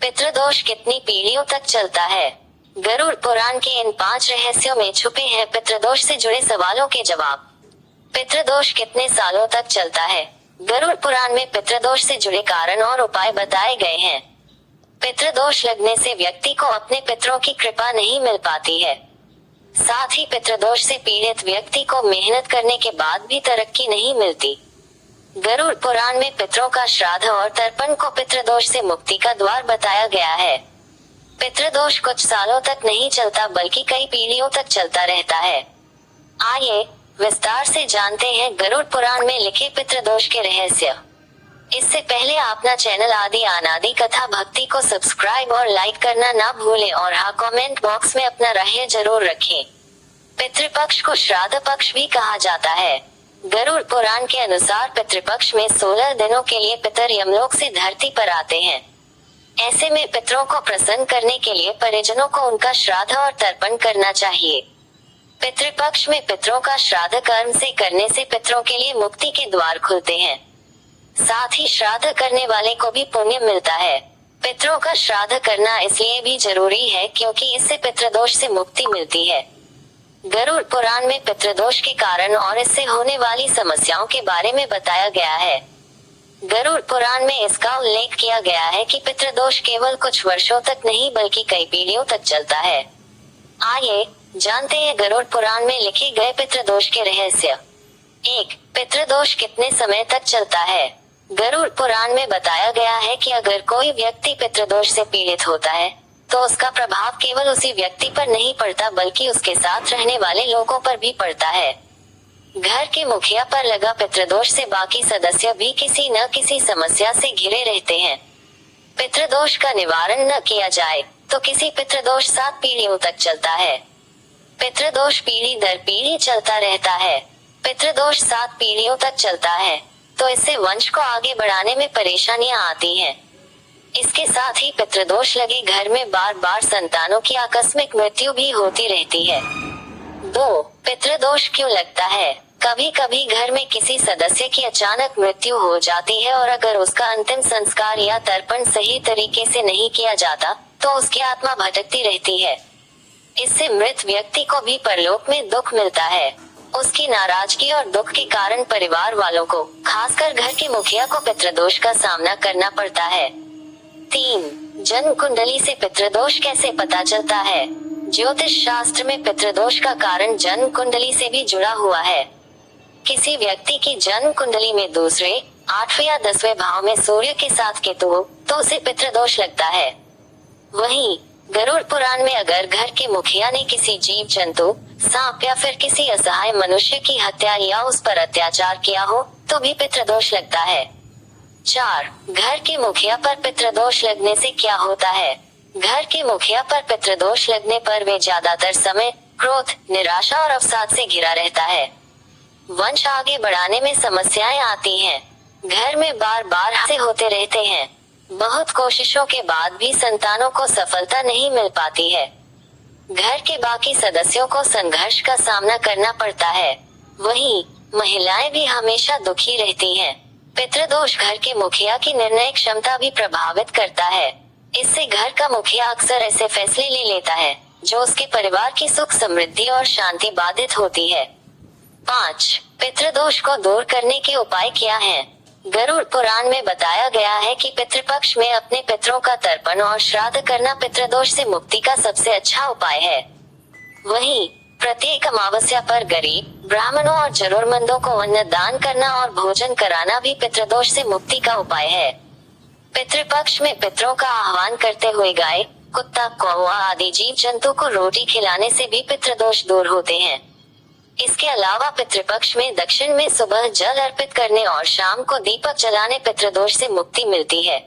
पितृदोष कितनी पीढ़ियों तक चलता है? गरुड़ पुराण के इन 5 रहस्यों में छुपे हैं पितृदोष से जुड़े सवालों के जवाब। पितृदोष कितने सालों तक चलता है? गरुड़ पुराण में पितृदोष से जुड़े कारण और उपाय बताए गए हैं। पितृदोष लगने से व्यक्ति को अपने पितरों की कृपा नहीं मिल पाती है। साथ ही पितृदोष से पीड़ित व्यक्ति को मेहनत करने के बाद भी तरक्की नहीं मिलती। गरुड़ पुराण में पितरों का श्राद्ध और तर्पण को पितृदोष से मुक्ति का द्वार बताया गया है। पितृदोष कुछ सालों तक नहीं चलता बल्कि कई पीढ़ियों तक चलता रहता है। आइए विस्तार से जानते हैं गरुड़ पुराण में लिखे पितृदोष के रहस्य। इससे पहले अपना चैनल आदि अनादि कथा भक्ति को सब्सक्राइब और लाइक करना ना भूलें और हाँ कमेंट बॉक्स में अपना राय जरूर रखें। पितृपक्ष को श्राद्ध पक्ष भी कहा जाता है। गरुड़ पुराण के अनुसार पितृपक्ष में 16 दिनों के लिए पितर यमलोक से धरती पर आते हैं। ऐसे में पितरों को प्रसन्न करने के लिए परिजनों को उनका श्राद्ध और तर्पण करना चाहिए। पितृपक्ष में पितरों का श्राद्ध कर्म से करने से पितरों के लिए मुक्ति के द्वार खुलते हैं। साथ ही श्राद्ध करने वाले को भी पुण्य मिलता है। पितरों का श्राद्ध करना इसलिए भी जरूरी है क्योंकि इससे पितृदोष से मुक्ति मिलती है। गरुड़ पुराण में पितृदोष के कारण और इससे होने वाली समस्याओं के बारे में बताया गया है। गरुड़ पुराण में इसका उल्लेख किया गया है कि पितृदोष केवल कुछ वर्षों तक नहीं बल्कि कई पीढ़ियों तक चलता है। आइए जानते हैं गरुड़ पुराण में लिखे गए पितृदोष के रहस्य। 1. पितृदोष कितने समय तक चलता है? गरुड़ पुराण में बताया गया है कि अगर कोई व्यक्ति पितृदोष से पीड़ित होता है तो उसका प्रभाव केवल उसी व्यक्ति पर नहीं पड़ता बल्कि उसके साथ रहने वाले लोगों पर भी पड़ता है। घर के मुखिया पर लगा पितृदोष से बाकी सदस्य भी किसी न किसी समस्या से घिरे रहते हैं। पितृदोष का निवारण न किया जाए तो किसी पितृदोष 7 पीढ़ियों तक चलता है। पितृदोष पीढ़ी दर पीढ़ी चलता रहता है। पितृदोष 7 पीढ़ियों तक चलता है तो इससे वंश को आगे बढ़ाने में परेशानियां आती हैं। इसके साथ ही पितृदोष लगे घर में बार बार संतानों की आकस्मिक मृत्यु भी होती रहती है। 2. पितृदोष क्यों लगता है? कभी कभी घर में किसी सदस्य की अचानक मृत्यु हो जाती है और अगर उसका अंतिम संस्कार या तर्पण सही तरीके से नहीं किया जाता तो उसकी आत्मा भटकती रहती है। इससे मृत व्यक्ति को भी परलोक में दुख मिलता है। उसकी नाराजगी और दुख के कारण परिवार वालों को, खासकर घर के मुखिया को पितृदोष का सामना करना पड़ता है। 3. जन्म कुंडली से पितृदोष कैसे पता चलता है? ज्योतिष शास्त्र में पितृदोष का कारण जन्म कुंडली से भी जुड़ा हुआ है। किसी व्यक्ति की जन्म कुंडली में दूसरे, 8वें या 10वें भाव में सूर्य के साथ केतु हो तो उसे पितृदोष लगता है। वहीं गरुड़ पुराण में अगर घर के मुखिया ने किसी जीव जंतु, सांप या फिर किसी असहाय मनुष्य की हत्या या उस पर अत्याचार किया हो तो भी पितृदोष लगता है। 4. घर के मुखिया पर पितृदोष लगने से क्या होता है? घर के मुखिया पर पितृदोष लगने पर वे ज्यादातर समय क्रोध, निराशा और अवसाद से घिरा रहता है। वंश आगे बढ़ाने में समस्याएं आती हैं। घर में बार बार हादसे होते रहते हैं। बहुत कोशिशों के बाद भी संतानों को सफलता नहीं मिल पाती है। घर के बाकी सदस्यों को संघर्ष का सामना करना पड़ता है। वहीं महिलाएं भी हमेशा दुखी रहती हैं। पितृदोष घर के मुखिया की निर्णय क्षमता भी प्रभावित करता है। इससे घर का मुखिया अक्सर ऐसे फैसले ले लेता है जो उसके परिवार की सुख समृद्धि और शांति बाधित होती है। 5. पितृदोष को दूर करने के उपाय क्या हैं? गरुड़ पुराण में बताया गया है कि पितृपक्ष में अपने पितरों का तर्पण और श्राद्ध करना पितृदोष से मुक्ति का सबसे अच्छा उपाय है। वहीं प्रत्येक अमावस्या पर गरीब, ब्राह्मणों और जरूरतमंदों को अन्न दान करना और भोजन कराना भी पितृदोष से मुक्ति का उपाय है। पितृपक्ष में पितरों का आह्वान करते हुए गाय, कुत्ता, कौवा आदि जीव जंतु को रोटी खिलाने से भी पितृदोष दूर होते हैं। इसके अलावा पितृपक्ष में दक्षिण में सुबह जल अर्पित करने और शाम को दीपक जलाने पितृदोष से मुक्ति मिलती है।